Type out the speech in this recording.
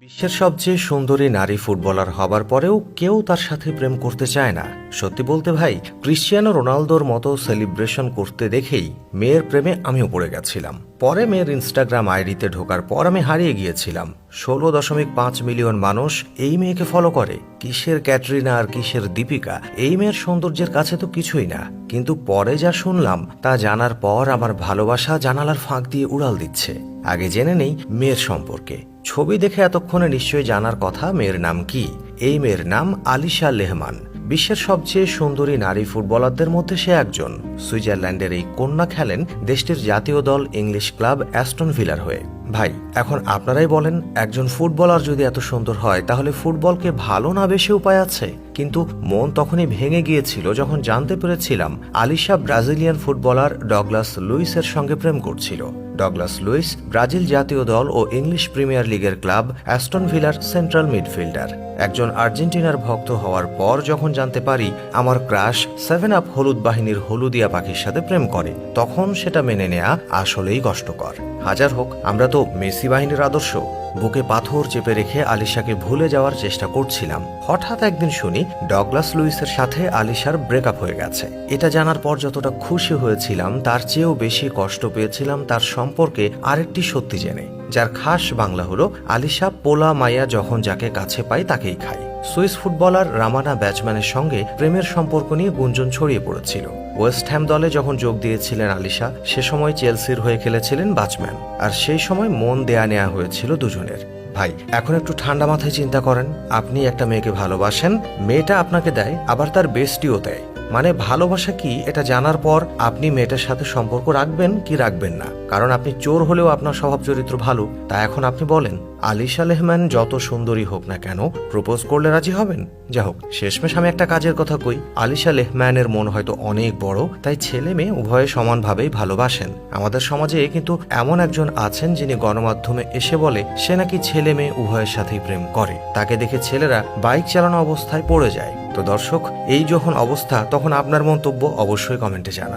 বিশ্বের সবচেয়ে সুন্দরী নারী ফুটবলার হবার পরেও কেউ তার সাথে প্রেম করতে চায় না। সত্যি বলতে ভাই, ক্রিশ্চিয়ানো রোনালদোর মতো সেলিব্রেশন করতে দেখেই মেয়ের প্রেমে আমিও পড়ে গেছিলাম। পরে মেয়ের ইনস্টাগ্রাম আইডিতে ঢোকার পর আমি হারিয়ে গিয়েছিলাম। 16.5 মিলিয়ন মানুষ এই মেয়েকে ফলো করে। কিসের ক্যাটরিনা আর কিসের দীপিকা, এই মেয়ের সৌন্দর্যের কাছে তো কিছুই না। কিন্তু পরে যা শুনলাম তা জানার পর আমার ভালোবাসা জানালার ফাঁক দিয়ে উড়াল দিচ্ছে। আগে জেনে নেই মেয়ের সম্পর্কে। ছবি দেখে এতক্ষণে নিশ্চয়ই জানার কথা মেয়ের নাম কি। এই মেয়ের নাম আলিশা লেহমান। বিশ্বের সবচেয়ে সুন্দরী নারী ফুটবলারদের মধ্যে সে একজন। সুইজারল্যান্ডের এই কন্যা খেলেন দেশটির জাতীয় দল ইংলিশ ক্লাব অ্যাস্টন ভিলার হয়ে। ভাই, এখন আপনারাই বলেন, একজন ফুটবলার যদি এত সুন্দর হয় তাহলে ফুটবলকে ভালো না বেশি উপায় আছে? কিন্তু মন তখনই ভেঙে গিয়েছিল যখন জানতে পেরেছিলাম আলিশা ব্রাজিলিয়ান ফুটবলার ডগলাস লুইসের সঙ্গে প্রেম করছিল। ডগলাস লুইস ব্রাজিল জাতীয় দল ও ইংলিশ প্রিমিয়ার লিগের ক্লাব অ্যাস্টন ভিলার সেন্ট্রাল মিডফিল্ডার। একজন আর্জেন্টিনার ভক্ত হওয়ার পর যখন জানতে পারি আমার ক্রাশ 7 আপ হলুদ বাহিনীর হলুদিয়া পাখির সাথে প্রেম করে, তখন সেটা মেনে নেওয়া আসলেই কষ্টকর। হাজার হোক, আমরা তো মেসি বাহিনীর আদর্শ। বুকে পাথর চেপে রেখে আলিশাকে ভুলে যাওয়ার চেষ্টা করছিলাম। হঠাৎ একদিন শুনি ডগলাস লুইসের সাথে আলিশার ব্রেকআপ হয়ে গেছে। এটা জানার পর যতটা খুশি হয়েছিলাম তার চেয়েও বেশি কষ্ট পেয়েছিলাম তার সম্পর্কে আরেকটি সত্যি জেনে, যার খাস বাংলা হলো আলিশা পোলা মাইয়া যখন যাকে কাছে পায় তাকেই খায়। সুইস ফুটবলার রামানা ব্যাচম্যানের সঙ্গে প্রেমের সম্পর্ক নিয়ে গুঞ্জন ছড়িয়ে পড়েছিল। ওয়েস্ট হ্যাম দলে যখন যোগ দিয়েছিলেন আলিশা, সে সময় চেলসির হয়ে খেলেছিলেন ব্যাচম্যান। আর সেই সময় মন দেয়া নেয়া হয়েছিল দুজনের। ভাই, এখন একটু ঠান্ডা মাথায় চিন্তা করেন। আপনি একটা মেয়েকে ভালোবাসেন, মেয়েটা আপনাকে দেয়, আবার তার বেস্টিও দেয়। মানে ভালোবাসা কি এটা জানার পর আপনি মেয়েটার সাথে সম্পর্ক রাখবেন কি রাখবেন না? কারণ আপনি চোর হলেও আপনার স্বভাব চরিত্র ভালো। তা এখন আপনি বলেন, আলিশা লেহমান যত সুন্দরী হোক না কেন, প্রপোজ করলে রাজি হবেন? যা হোক, শেষমেশ আমি একটা কাজের কথা কই। আলিশা লেহমানের মন হয়তো অনেক বড়, তাই ছেলে মেয়ে উভয়ে সমানভাবেই ভালোবাসেন। আমাদের সমাজে কিন্তু এমন একজন আছেন যিনি গণমাধ্যমে এসে বলে সে নাকি ছেলে মেয়ে উভয়ের সাথেই প্রেম করে। তাকে দেখে ছেলেরা বাইক চালানো অবস্থায় পড়ে যায়। তো দর্শক, এই যখন অবস্থা, তখন আপনার মন্তব্য অবশ্যই কমেন্টে জানান।